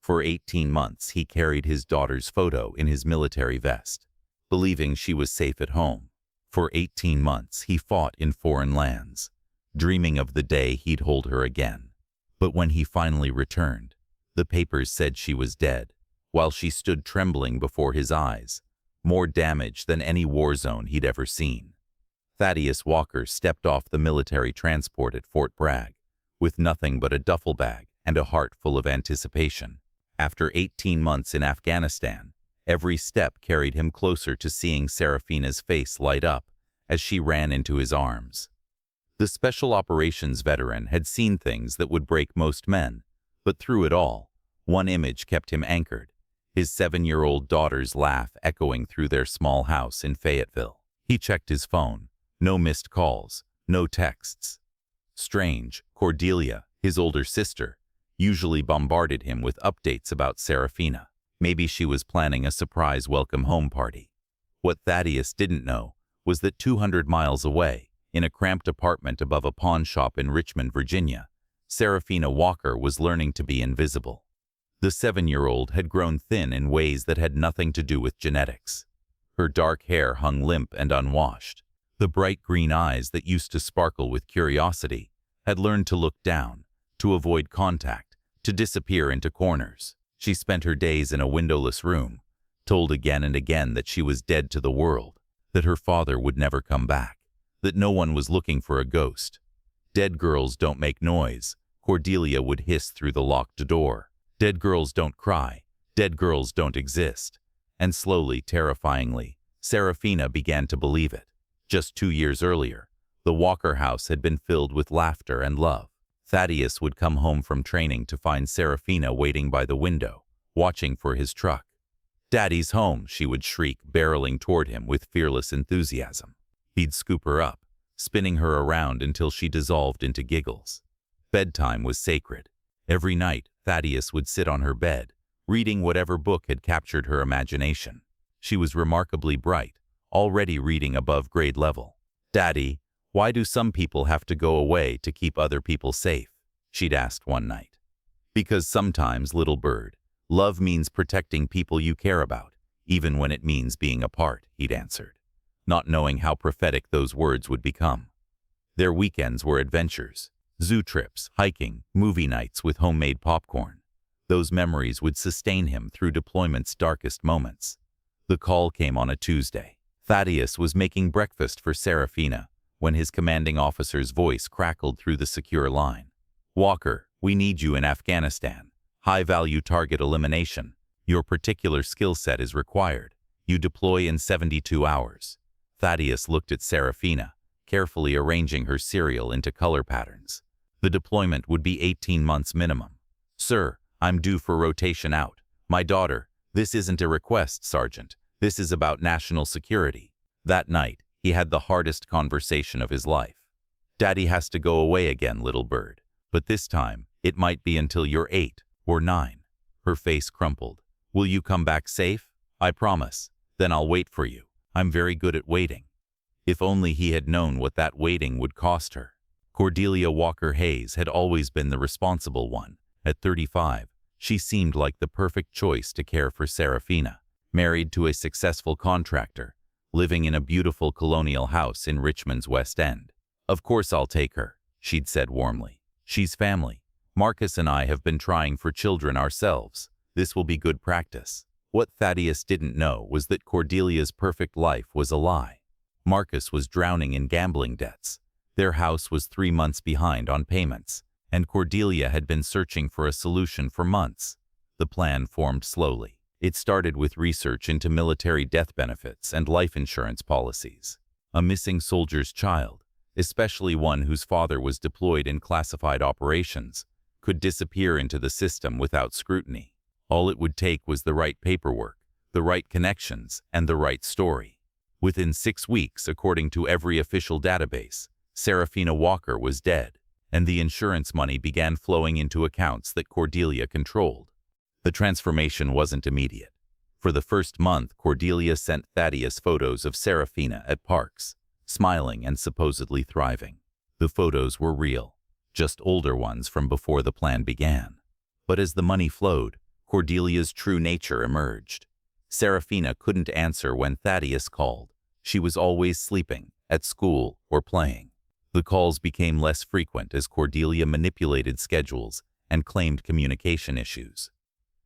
For 18 months, he carried his daughter's photo in his military vest, believing she was safe at home. For 18 months, he fought in foreign lands, dreaming of the day he'd hold her again. But when he finally returned, the papers said she was dead, while she stood trembling before his eyes, more damage than any war zone he'd ever seen. Thaddeus Walker stepped off the military transport at Fort Bragg, with nothing but a duffel bag and a heart full of anticipation. After 18 months in Afghanistan, every step carried him closer to seeing Seraphina's face light up as she ran into his arms. The Special Operations veteran had seen things that would break most men, but through it all, one image kept him anchored, his 7-year-old daughter's laugh echoing through their small house in Fayetteville. He checked his phone. No missed calls, no texts. Strange, Cordelia, his older sister, usually bombarded him with updates about Seraphina. Maybe she was planning a surprise welcome home party. What Thaddeus didn't know was that 200 miles away, in a cramped apartment above a pawn shop in Richmond, Virginia, Seraphina Walker was learning to be invisible. The 7-year-old had grown thin in ways that had nothing to do with genetics. Her dark hair hung limp and unwashed. The bright green eyes that used to sparkle with curiosity had learned to look down, to avoid contact, to disappear into corners. She spent her days in a windowless room, told again and again that she was dead to the world, that her father would never come back, that no one was looking for a ghost. Dead girls don't make noise, Cordelia would hiss through the locked door. Dead girls don't cry, dead girls don't exist. And slowly, terrifyingly, Seraphina began to believe it. Just 2 years earlier, the Walker house had been filled with laughter and love. Thaddeus would come home from training to find Seraphina waiting by the window, watching for his truck. "Daddy's home," she would shriek, barreling toward him with fearless enthusiasm. He'd scoop her up, spinning her around until she dissolved into giggles. Bedtime was sacred. Every night, Thaddeus would sit on her bed, reading whatever book had captured her imagination. She was remarkably bright, already reading above grade level. "Daddy, why do some people have to go away to keep other people safe?" she'd asked one night. "Because sometimes, little bird, love means protecting people you care about, even when it means being apart," he'd answered, not knowing how prophetic those words would become. Their weekends were adventures, zoo trips, hiking, movie nights with homemade popcorn. Those memories would sustain him through deployment's darkest moments. The call came on a Tuesday. Thaddeus was making breakfast for Seraphina when his commanding officer's voice crackled through the secure line. "Walker, we need you in Afghanistan. High-value target elimination. Your particular skill set is required. You deploy in 72 hours. Thaddeus looked at Seraphina, carefully arranging her cereal into color patterns. The deployment would be 18 months minimum. "Sir, I'm due for rotation out. My daughter, this isn't a request, Sergeant. This is about national security." That night, he had the hardest conversation of his life. "Daddy has to go away again, little bird. But this time, it might be until you're 8 or 9. Her face crumpled. "Will you come back safe?" "I promise. Then I'll wait for you. I'm very good at waiting." If only he had known what that waiting would cost her. Cordelia Walker Hayes had always been the responsible one. At 35, she seemed like the perfect choice to care for Seraphina. Married to a successful contractor, living in a beautiful colonial house in Richmond's West End. "Of course I'll take her," she'd said warmly. "She's family. Marcus and I have been trying for children ourselves. This will be good practice." What Thaddeus didn't know was that Cordelia's perfect life was a lie. Marcus was drowning in gambling debts. Their house was 3 months behind on payments, and Cordelia had been searching for a solution for months. The plan formed slowly. It started with research into military death benefits and life insurance policies. A missing soldier's child, especially one whose father was deployed in classified operations, could disappear into the system without scrutiny. All it would take was the right paperwork, the right connections, and the right story. Within 6 weeks, according to every official database, Seraphina Walker was dead, and the insurance money began flowing into accounts that Cordelia controlled. The transformation wasn't immediate. For the first month, Cordelia sent Thaddeus photos of Seraphina at parks, smiling and supposedly thriving. The photos were real, just older ones from before the plan began. But as the money flowed, Cordelia's true nature emerged. Seraphina couldn't answer when Thaddeus called. She was always sleeping, at school, or playing. The calls became less frequent as Cordelia manipulated schedules and claimed communication issues.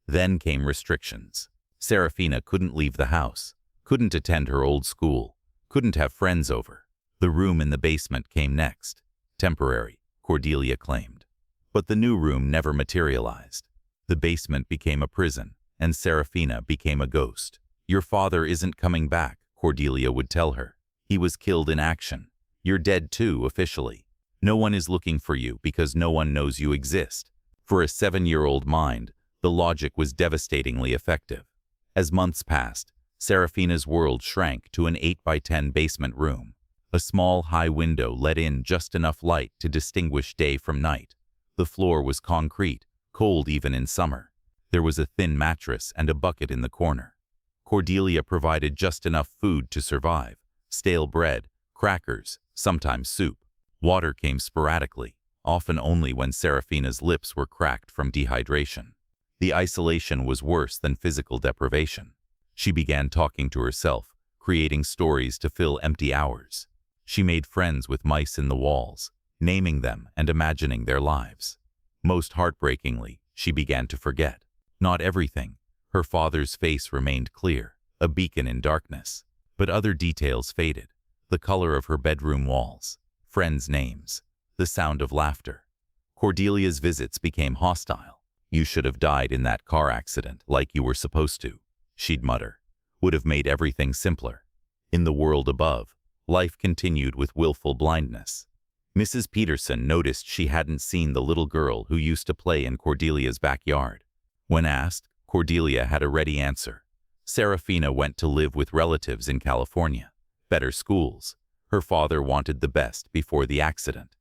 Then came restrictions. Seraphina couldn't leave the house, couldn't attend her old school, couldn't have friends over. The room in the basement came next. Temporary, Cordelia claimed. But the new room never materialized. The basement became a prison, and Seraphina became a ghost. "Your father isn't coming back," Cordelia would tell her. "He was killed in action. You're dead too, officially. No one is looking for you because no one knows you exist." For a 7-year-old mind, the logic was devastatingly effective. As months passed, Seraphina's world shrank to an 8-by-10 basement room. A small, high window let in just enough light to distinguish day from night. The floor was concrete, cold even in summer. There was a thin mattress and a bucket in the corner. Cordelia provided just enough food to survive: stale bread, crackers, sometimes soup. Water came sporadically, often only when Seraphina's lips were cracked from dehydration. The isolation was worse than physical deprivation. She began talking to herself, creating stories to fill empty hours. She made friends with mice in the walls, naming them and imagining their lives. Most heartbreakingly, she began to forget. Not everything. Her father's face remained clear, a beacon in darkness. But other details faded: the color of her bedroom walls, friends' names, the sound of laughter. Cordelia's visits became hostile. "You should have died in that car accident like you were supposed to," she'd mutter. "Would have made everything simpler." In the world above, life continued with willful blindness. Mrs. Peterson noticed she hadn't seen the little girl who used to play in Cordelia's backyard. When asked, Cordelia had a ready answer. Seraphina went to live with relatives in California. Better schools. Her father wanted the best before the accident.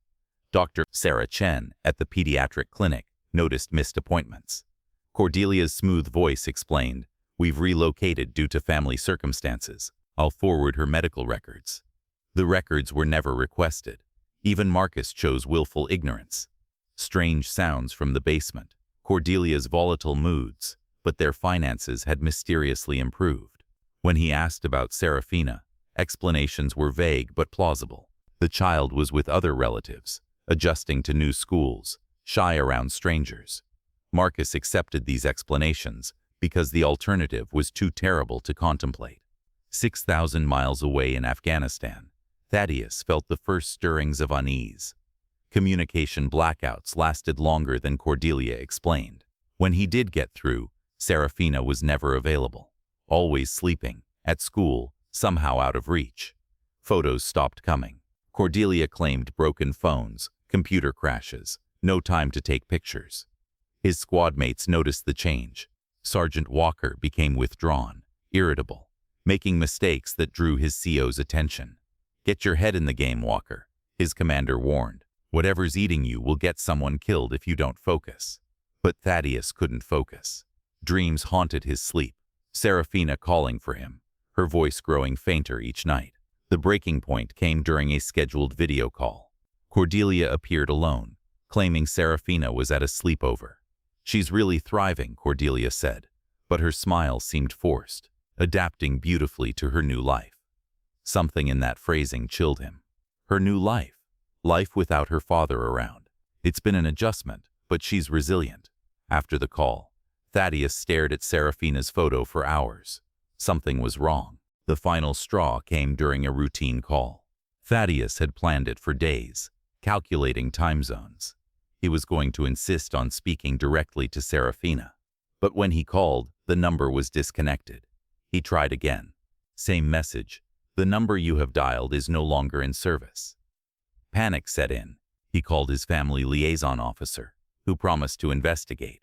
Dr. Sarah Chen at the pediatric clinic noticed missed appointments. Cordelia's smooth voice explained, "We've relocated due to family circumstances. I'll forward her medical records." The records were never requested. Even Marcus chose willful ignorance. Strange sounds from the basement, Cordelia's volatile moods, but their finances had mysteriously improved. When he asked about Seraphina, explanations were vague but plausible. The child was with other relatives, adjusting to new schools, shy around strangers. Marcus accepted these explanations because the alternative was too terrible to contemplate. 6,000 miles away in Afghanistan, Thaddeus felt the first stirrings of unease. Communication blackouts lasted longer than Cordelia explained. When he did get through, Seraphina was never available. Always sleeping, at school, somehow out of reach. Photos stopped coming. Cordelia claimed broken phones, computer crashes, no time to take pictures. His squad mates noticed the change. Sergeant Walker became withdrawn, irritable, making mistakes that drew his CO's attention. "Get your head in the game, Walker," his commander warned. "Whatever's eating you will get someone killed if you don't focus." But Thaddeus couldn't focus. Dreams haunted his sleep. Seraphina calling for him, her voice growing fainter each night. The breaking point came during a scheduled video call. Cordelia appeared alone, claiming Seraphina was at a sleepover. "She's really thriving," Cordelia said, but her smile seemed forced, adapting beautifully to her new life. Something in that phrasing chilled him. Her new life. Life without her father around. It's been an adjustment, but she's resilient. After the call, Thaddeus stared at Seraphina's photo for hours. Something was wrong. The final straw came during a routine call. Thaddeus had planned it for days, calculating time zones. He was going to insist on speaking directly to Seraphina. But when he called, the number was disconnected. He tried again. Same message. "The number you have dialed is no longer in service." Panic set in. He called his family liaison officer, who promised to investigate.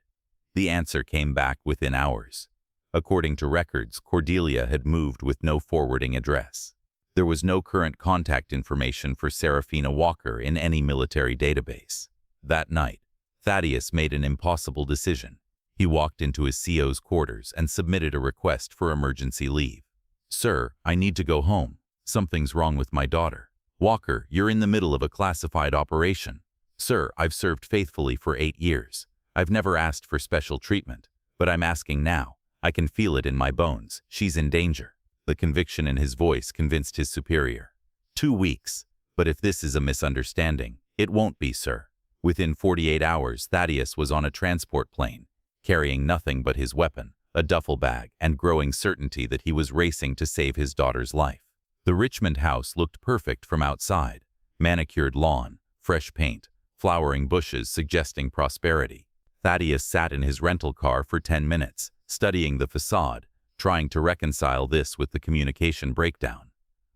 The answer came back within hours. According to records, Cordelia had moved with no forwarding address. There was no current contact information for Seraphina Walker in any military database. That night, Thaddeus made an impossible decision. He walked into his CO's quarters and submitted a request for emergency leave. "Sir, I need to go home. Something's wrong with my daughter." "Walker, you're in the middle of a classified operation." "Sir, I've served faithfully for 8 years. I've never asked for special treatment. But I'm asking now. I can feel it in my bones. She's in danger. The conviction in his voice convinced his superior. 2 weeks. But if this is a misunderstanding, it won't be, sir. Within 48 hours, Thaddeus was on a transport plane, carrying nothing but his weapon, a duffel bag, and growing certainty that he was racing to save his daughter's life. The Richmond house looked perfect from outside. Manicured lawn, fresh paint, flowering bushes suggesting prosperity. Thaddeus sat in his rental car for 10 minutes, studying the facade, trying to reconcile this with the communication breakdown.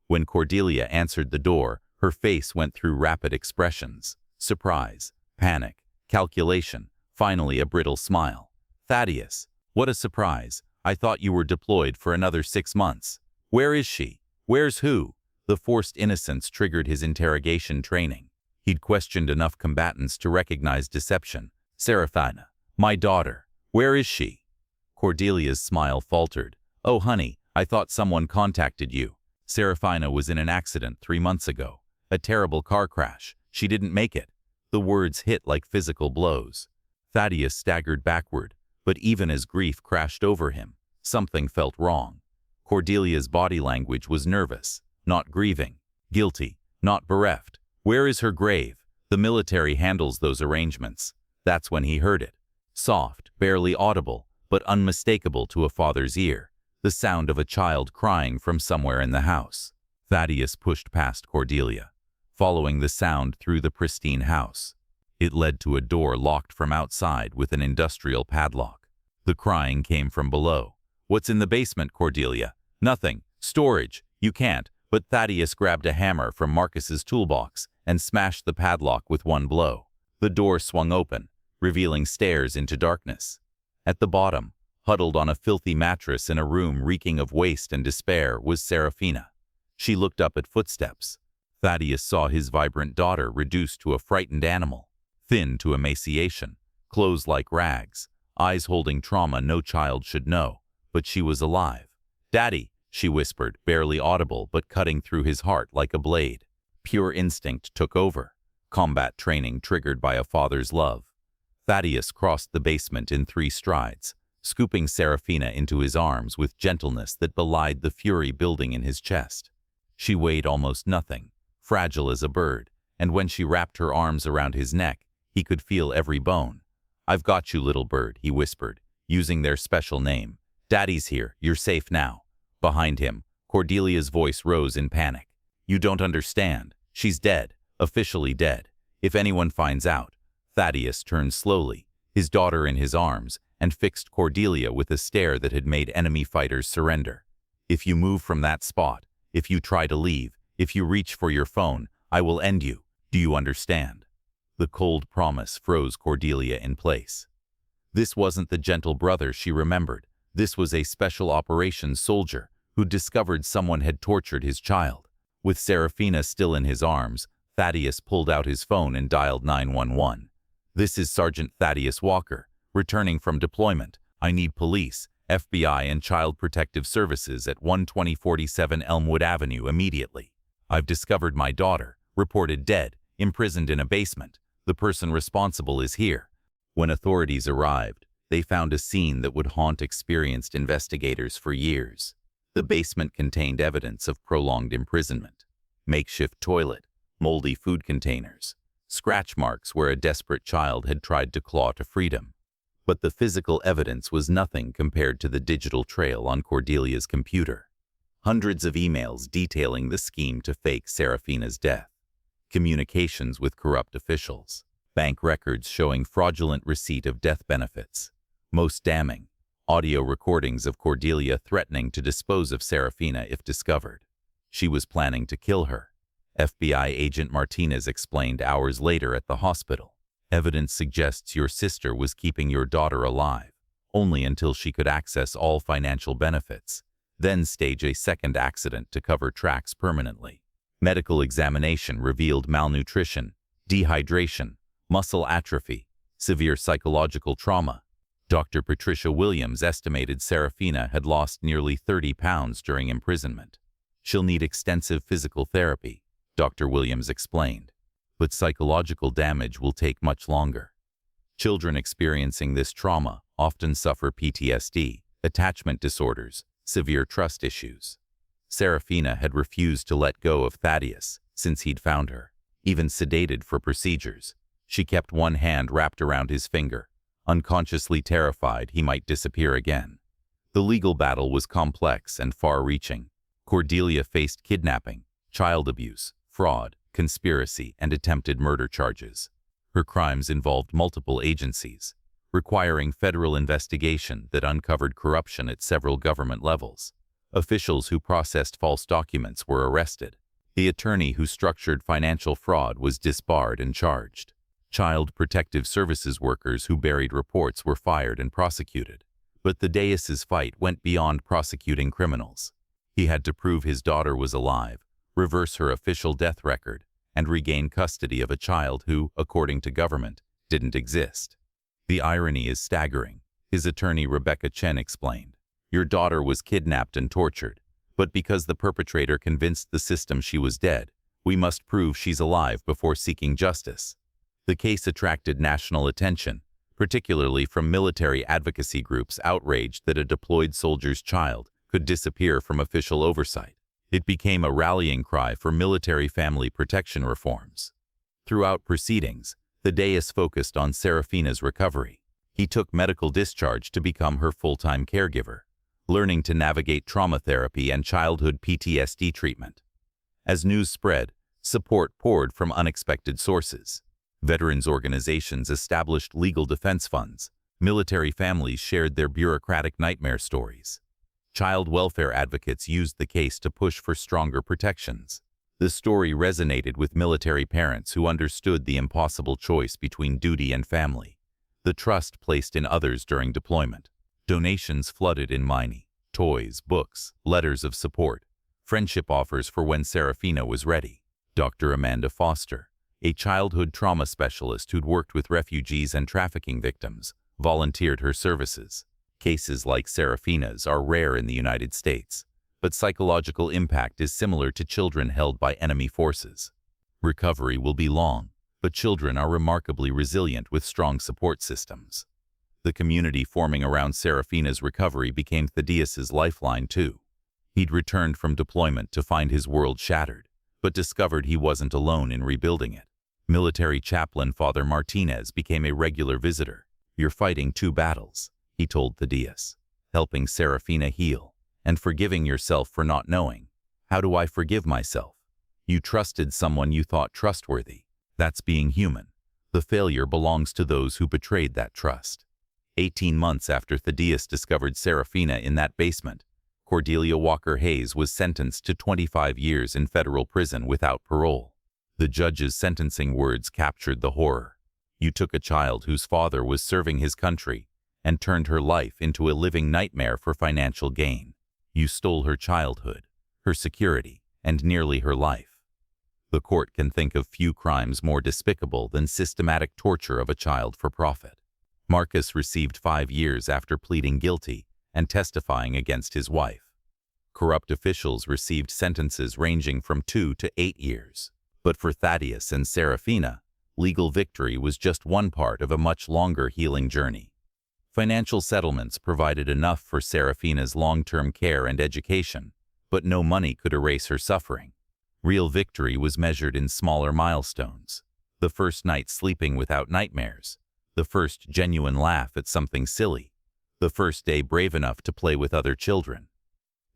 When Cordelia answered the door, her face went through rapid expressions: surprise, panic, calculation, finally a brittle smile. "Thaddeus, what a surprise. I thought you were deployed for another 6 months. Where is she? Where's who?" The forced innocence triggered his interrogation training. He'd questioned enough combatants to recognize deception. "Seraphina, my daughter. Where is she?" Cordelia's smile faltered. "Oh, honey, I thought someone contacted you. Seraphina was in an accident 3 months ago. A terrible car crash. She didn't make it." The words hit like physical blows. Thaddeus staggered backward, but even as grief crashed over him, something felt wrong. Cordelia's body language was nervous, not grieving, guilty, not bereft. "Where is her grave? The military handles those arrangements." That's when he heard it. Soft, barely audible, but unmistakable to a father's ear. The sound of a child crying from somewhere in the house. Thaddeus pushed past Cordelia, following the sound through the pristine house. It led to a door locked from outside with an industrial padlock. The crying came from below. "What's in the basement, Cordelia?" "Nothing. Storage. You can't." But Thaddeus grabbed a hammer from Marcus's toolbox and smashed the padlock with one blow. The door swung open, revealing stairs into darkness. At the bottom, huddled on a filthy mattress in a room reeking of waste and despair, was Seraphina. She looked up at footsteps. Thaddeus saw his vibrant daughter reduced to a frightened animal, thin to emaciation, clothes like rags, eyes holding trauma no child should know, but she was alive. "Daddy," she whispered, barely audible but cutting through his heart like a blade. Pure instinct took over, combat training triggered by a father's love. Thaddeus crossed the basement in 3 strides, scooping Seraphina into his arms with gentleness that belied the fury building in his chest. She weighed almost nothing, fragile as a bird, and when she wrapped her arms around his neck, he could feel every bone. "I've got you, little bird," he whispered, using their special name. "Daddy's here. You're safe now." Behind him, Cordelia's voice rose in panic. "You don't understand. She's dead, officially dead. If anyone finds out." Thaddeus turned slowly, his daughter in his arms, and fixed Cordelia with a stare that had made enemy fighters surrender. "If you move from that spot, if you try to leave, if you reach for your phone, I will end you. Do you understand?" The cold promise froze Cordelia in place. This wasn't the gentle brother she remembered. This was a special operations soldier who discovered someone had tortured his child. With Seraphina still in his arms, Thaddeus pulled out his phone and dialed 911. "This is Sergeant Thaddeus Walker, returning from deployment. I need police, FBI, and Child Protective Services at 12047 Elmwood Avenue immediately. I've discovered my daughter, reported dead, imprisoned in a basement. The person responsible is here." When authorities arrived, they found a scene that would haunt experienced investigators for years. The basement contained evidence of prolonged imprisonment: makeshift toilet, moldy food containers, scratch marks where a desperate child had tried to claw to freedom. But the physical evidence was nothing compared to the digital trail on Cordelia's computer. Hundreds of emails detailing the scheme to fake Seraphina's death, communications with corrupt officials, bank records showing fraudulent receipt of death benefits. Most damning, audio recordings of Cordelia threatening to dispose of Seraphina if discovered. She was planning to kill her. FBI agent Martinez explained hours later at the hospital. "Evidence suggests your sister was keeping your daughter alive, only until she could access all financial benefits, then stage a second accident to cover tracks permanently. Medical examination revealed malnutrition, dehydration, muscle atrophy, severe psychological trauma. Dr. Patricia Williams estimated Seraphina had lost nearly 30 pounds during imprisonment. She'll need extensive physical therapy," Dr. Williams explained, "but psychological damage will take much longer. Children experiencing this trauma often suffer PTSD, attachment disorders, severe trust issues. Seraphina had refused to let go of Thaddeus since he'd found her, even sedated for procedures. She kept one hand wrapped around his finger, unconsciously terrified he might disappear again. The legal battle was complex and far-reaching. Cordelia faced kidnapping, child abuse, fraud, conspiracy, and attempted murder charges. Her crimes involved multiple agencies, requiring federal investigation that uncovered corruption at several government levels. Officials who processed false documents were arrested. The attorney who structured financial fraud was disbarred and charged. Child Protective Services workers who buried reports were fired and prosecuted. But Thaddeus's fight went beyond prosecuting criminals. He had to prove his daughter was alive, reverse her official death record, and regain custody of a child who, according to government, didn't exist. The irony is staggering, his attorney Rebecca Chen explained. Your daughter was kidnapped and tortured, but because the perpetrator convinced the system she was dead, we must prove she's alive before seeking justice. The case attracted national attention, particularly from military advocacy groups outraged that a deployed soldier's child could disappear from official oversight. It became a rallying cry for military family protection reforms. Throughout proceedings, Thaddeus focused on Seraphina's recovery. He took medical discharge to become her full-time caregiver, learning to navigate trauma therapy and childhood PTSD treatment. As news spread, support poured from unexpected sources. Veterans organizations established legal defense funds. Military families shared their bureaucratic nightmare stories. Child welfare advocates used the case to push for stronger protections. The story resonated with military parents who understood the impossible choice between duty and family. The trust placed in others during deployment. Donations flooded in money, toys, books, letters of support, friendship offers for when Seraphina was ready. Dr. Amanda Foster, a childhood trauma specialist who'd worked with refugees and trafficking victims, volunteered her services. Cases like Seraphina's are rare in the United States, but psychological impact is similar to children held by enemy forces. Recovery will be long, but children are remarkably resilient with strong support systems. The community forming around Seraphina's recovery became Thaddeus's lifeline too. He'd returned from deployment to find his world shattered, but discovered he wasn't alone in rebuilding it. Military chaplain Father Martinez became a regular visitor. You're fighting two battles, he told Thaddeus, helping Seraphina heal, and forgiving yourself for not knowing. How do I forgive myself? You trusted someone you thought trustworthy. That's being human. The failure belongs to those who betrayed that trust. 18 months after Thaddeus discovered Seraphina in that basement, Cordelia Walker Hayes was sentenced to 25 years in federal prison without parole. The judge's sentencing words captured the horror. You took a child whose father was serving his country and turned her life into a living nightmare for financial gain. You stole her childhood, her security, and nearly her life. The court can think of few crimes more despicable than systematic torture of a child for profit. Marcus received 5 years after pleading guilty and testifying against his wife. Corrupt officials received sentences ranging from 2 to 8 years. But for Thaddeus and Seraphina, legal victory was just one part of a much longer healing journey. Financial settlements provided enough for Seraphina's long-term care and education, but no money could erase her suffering. Real victory was measured in smaller milestones. The first night sleeping without nightmares. The first genuine laugh at something silly. The first day brave enough to play with other children.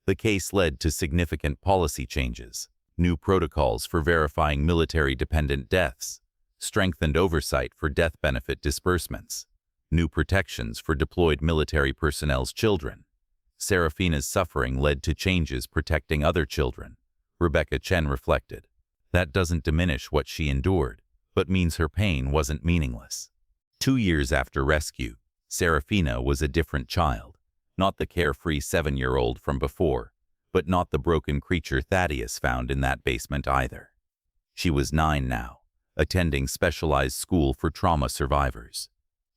The case led to significant policy changes. New protocols for verifying military-dependent deaths. Strengthened oversight for death benefit disbursements. New protections for deployed military personnel's children. Seraphina's suffering led to changes protecting other children. Rebecca Chen reflected. That doesn't diminish what she endured, but means her pain wasn't meaningless. 2 years after rescue, Seraphina was a different child. Not the carefree 7-year-old from before, but not the broken creature Thaddeus found in that basement either. She was 9 now, attending specialized school for trauma survivors.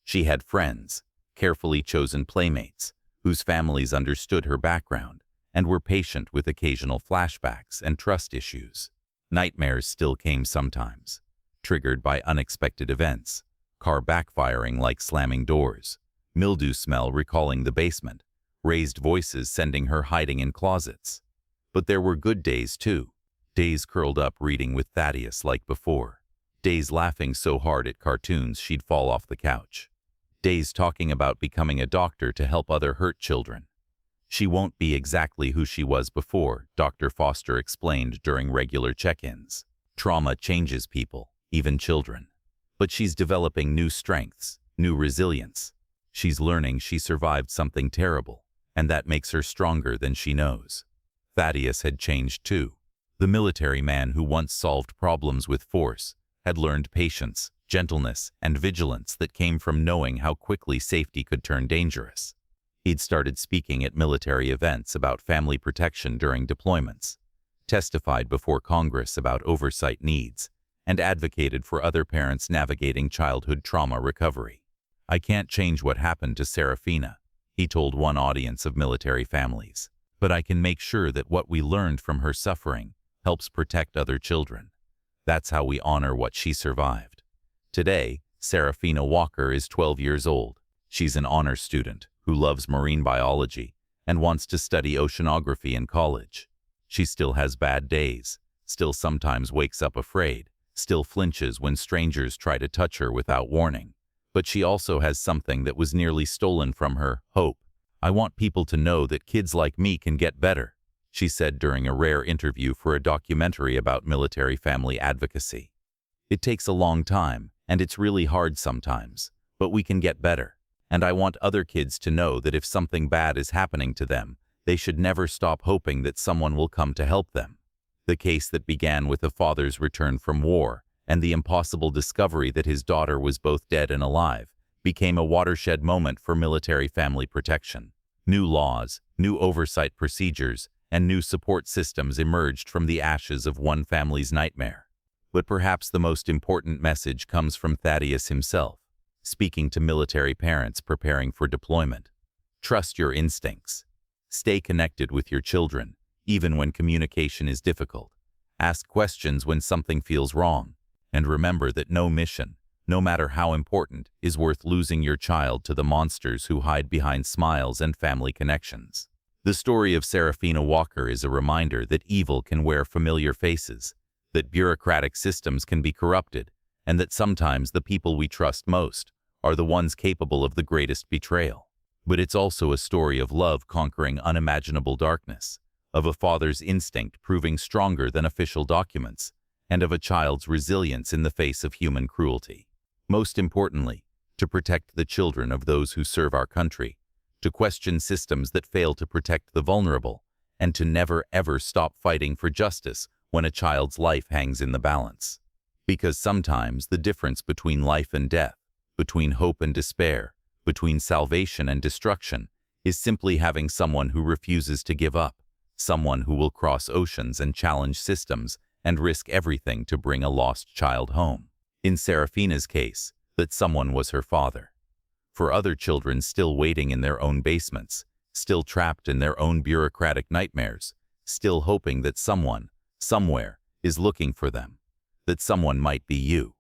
She had friends, carefully chosen playmates, whose families understood her background and were patient with occasional flashbacks and trust issues. Nightmares still came sometimes, triggered by unexpected events, car backfiring like slamming doors, mildew smell recalling the basement, raised voices sending her hiding in closets. But there were good days too. Days curled up reading with Thaddeus like before. Days laughing so hard at cartoons she'd fall off the couch. Days talking about becoming a doctor to help other hurt children. She won't be exactly who she was before, Dr. Foster explained during regular check-ins. Trauma changes people, even children. But she's developing new strengths, new resilience. She's learning she survived something terrible, and that makes her stronger than she knows. Thaddeus had changed too. The military man who once solved problems with force had learned patience, gentleness, and vigilance that came from knowing how quickly safety could turn dangerous. He'd started speaking at military events about family protection during deployments, testified before Congress about oversight needs, and advocated for other parents navigating childhood trauma recovery. "I can't change what happened to Seraphina," he told one audience of military families, "but I can make sure that what we learned from her suffering helps protect other children. That's how we honor what she survived." Today, Seraphina Walker is 12 years old. She's an honor student who loves marine biology and wants to study oceanography in college. She still has bad days, still sometimes wakes up afraid, still flinches when strangers try to touch her without warning. But she also has something that was nearly stolen from her: hope. "I want people to know that kids like me can get better," she said during a rare interview for a documentary about military family advocacy. "It takes a long time, and it's really hard sometimes, but we can get better. And I want other kids to know that if something bad is happening to them, they should never stop hoping that someone will come to help them." The case that began with a father's return from war and the impossible discovery that his daughter was both dead and alive became a watershed moment for military family protection. New laws, new oversight procedures, and new support systems emerged from the ashes of one family's nightmare. But perhaps the most important message comes from Thaddeus himself, speaking to military parents preparing for deployment. Trust your instincts. Stay connected with your children, even when communication is difficult. Ask questions when something feels wrong, and remember that no mission, no matter how important, is worth losing your child to the monsters who hide behind smiles and family connections. The story of Seraphina Walker is a reminder that evil can wear familiar faces, that bureaucratic systems can be corrupted, and that sometimes the people we trust most are the ones capable of the greatest betrayal. But it's also a story of love conquering unimaginable darkness, of a father's instinct proving stronger than official documents, and of a child's resilience in the face of human cruelty. Most importantly, to protect the children of those who serve our country, to question systems that fail to protect the vulnerable, and to never ever stop fighting for justice when a child's life hangs in the balance. Because sometimes the difference between life and death, between hope and despair, between salvation and destruction, is simply having someone who refuses to give up, someone who will cross oceans and challenge systems and risk everything to bring a lost child home. In Seraphina's case, that someone was her father. For other children still waiting in their own basements, still trapped in their own bureaucratic nightmares, still hoping that someone, somewhere, is looking for them, that someone might be you.